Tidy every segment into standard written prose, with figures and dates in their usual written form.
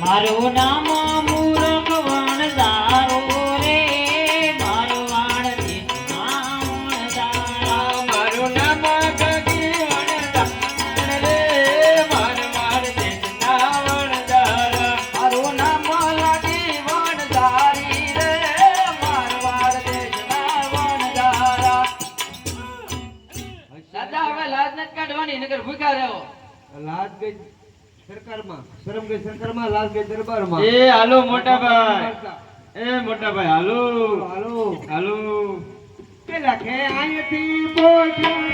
મારું નામ મૂરખ વણદારો રે મારું વાણથી નામ વણદારા મારું નામ ગગી વણદાર રે મારું વાણથી નામ વણદારા મારું નામ લાગી વણદારી રે મારું વાણથી નામ વણદારા દાદા હવે લાજ નથી કાઢવાની નગર ભૂખ્યા રહો લાજ ગઈ સરકારમાં શરમ ગઈ સરકારમાં લાજ ગઈ દરબારમાં એ હાલો મોટા ભાઈ હાલો હાલો હાલો પેલા કે આયથી બોલ્યું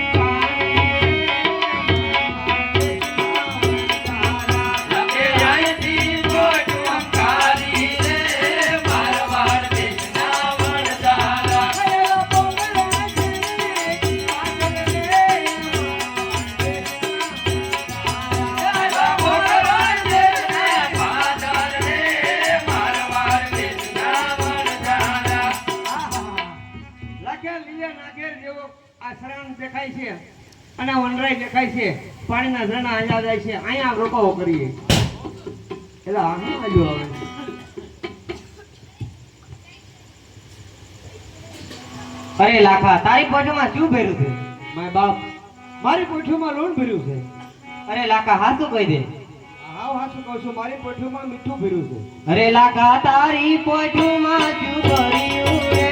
દેખાય છે અને વનરાય દેખાય છે પાણીના ઝરણા અહીંયા જાય છે અહીંયા રોકાવો કરીએ એટલે આનું આવ્યો હવે અરે લાખા તારી પોઠમાં શું ભર્યું છે માય બાપ મારી પોઠીમાં લોણ ભર્યું છે અરે લાખા હાસું કહી દે હાવ હાચું કહું છું મારી પોઠીમાં મીઠું ભર્યું છે અરે લાખા તારી પોઠમાં શું ભર્યું રે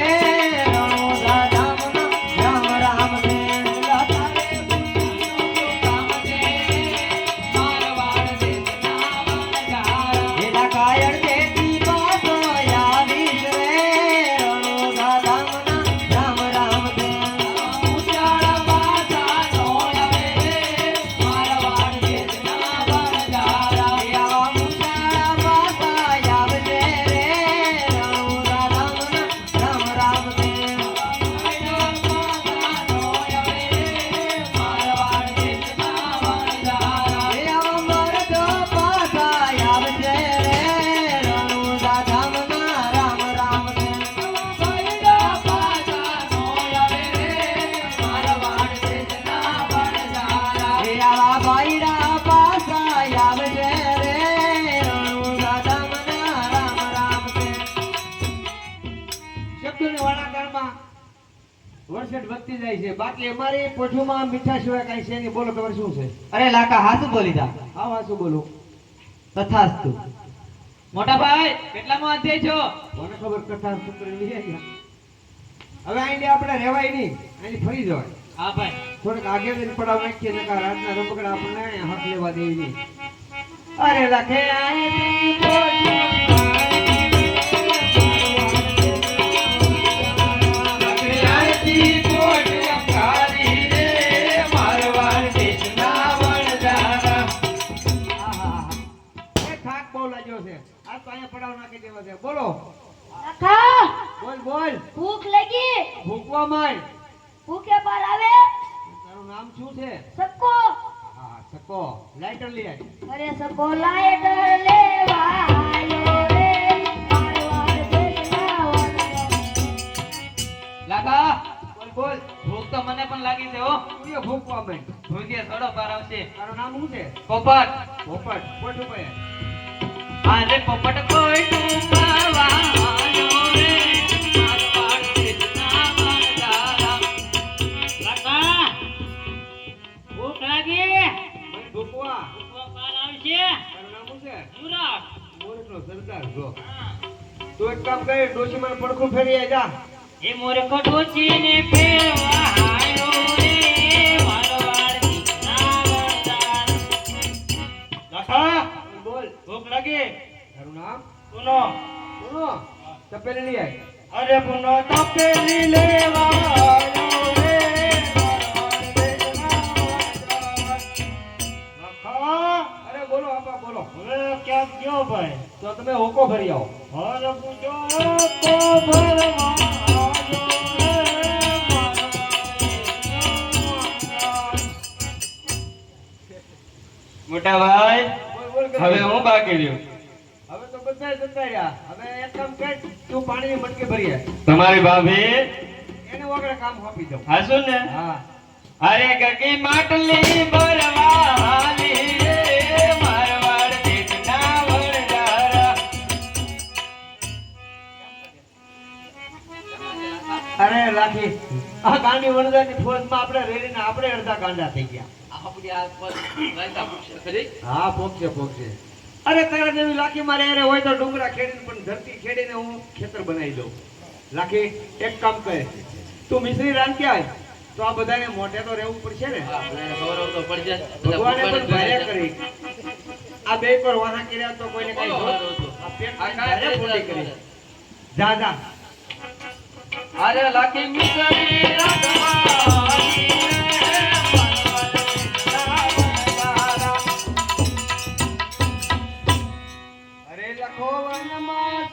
રણોદા ધામના રામ રામ દે વર્ષેટ વધતી જાય છે બાકી અમારી પોઠુમાં મીઠા સિવાય કઈ છે નહીં બોલો ખબર શું છે અરે લાખા હાસું બોલી જા હા હાચું બોલું તથાસ્તુ મોટા ભાઈ કેટલામાં અધ્યાય છો મને ખબર કથા સૂત્ર લઈ આવ્યા હવે અહીં આપણે રહેવાય નહીં અહીં ફરી જવાય હા ભાઈ થોડુંક આગળ જઈને પડાવ નાખીએ ને રાતના રમકડા આપણને હક લેવા દે નહીં અરે લખે આયતી બોલો લખા બોલ બોલ ભૂખ લાગી ભૂખવા માંડ ભૂખે પર આવે તારું નામ શું છે સકો હા સકો લાઈટર લઈ આય અરે સકો લાઈટ લેવા આયો રે મારવાડ દેશના લાગા બોલ બોલ ભૂખ તો મને પણ લાગી છે હો તું ભૂખવા માંડ ભૂખે સડો પાર આવશે તારું નામ શું છે પોપટ પોપટ પોટુ ભાઈ અરે પોપટ કોઈ ટુંકાવા આયો રે મારવાડ દેશના વણજારા લાગા ઓવા પાલ આવશે તારું નામ શું છે મુરાદ મોરખનો સરદાર જો તું એક કામ કર ડોશીમાં પડખું ફેરી આય જા એ મોરખો ડોચીને ફેરવા આયો રે મારો વાળથી નાવળદાર લાખા બોલ ભૂખ લાગી તારું નામ સુનો સુનો તપેલી લઈ આય અરે પુનો તપેલી લેવા આવ્યો રે લાખા અરે બોલો આપા બોલો હવે ક્યાં ગયો ભાઈ તો તમે હોકો ભરી આવો હર પૂજો તો ભરવા આવ્યો રે મોટા ભાઈ બોલ બોલ કરી. હવે હું બાકી રહ્યો હવે તો બધા જતા રહ્યા હવે એક કામ કર તું પાણીની મટકી ભરી આય તમારી ભાભી એને વગર કામ આપી દઉં હાસુ ને હા અરે ગગી માટલી ભરવા હાલી રે મારવાડ દેશના વણજારા અરે લાખી આ ગાંડી વણદાની ફોજમાં આપણે રેડીને આપણે અડધા ગાંડા થઈ ગયા હા પોકશે પોકશે અરે તારા જેવી લાખી મારે અરે હોય તો ડુંગરા ખેડીને પણ ધરતી ખેડીને હું ખેતર બનાવી દઉં લાખી એક કામ કર તું મિશ્રી રાંધતી આય તો આ બધાને મોઢે તો રહેવું પડશે ને ભગવાને પણ ભારે કરી આ બે પર વાહા કર્યા તો કોઈને કઈ આ પેટ ભારે ફૂટી કરી જા જા અરે લાખી મિસરી રાધવાની અરે લખો વનમાં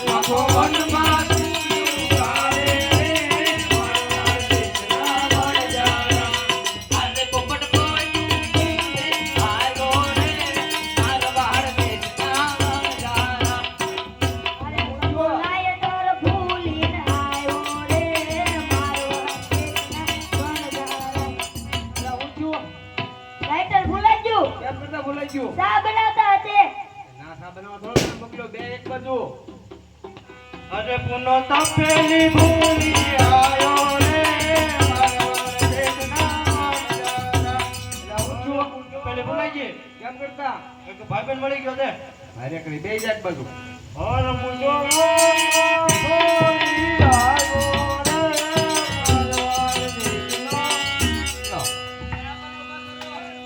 લખો વનમાં આજે પોપટ કોઈ આયો રે મારવાડ દેશના વણજારા અરે બોલાય તોર ભૂલીને આયો રે મારો લાઈટર ભૂલાઈ ગયું કેમ કરતા ભૂલાઈ ગયું ચા બનાવતા હતે ના સા બનાવો થોડો બકલો બે એક બાજુ અરે પુનો તપેલી ભૂલી આવ્યો રે મારવાડ દેશના વણજારા પેલી ભૂલાઈ ગઈ કેમ કરતા એક ભાઈબંધ મળી ગયો છે ભારે કરી બે જ એક બાજુ હર પૂજો ભૂલી આવ્યો રે મારવાડ દેશના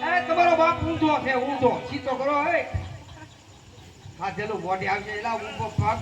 એ તમારો બાપ ઊંધો છે ઊંધો સીધો કરો હે ખાધેલું મોઢે આવશે એલા ઊંધો પાક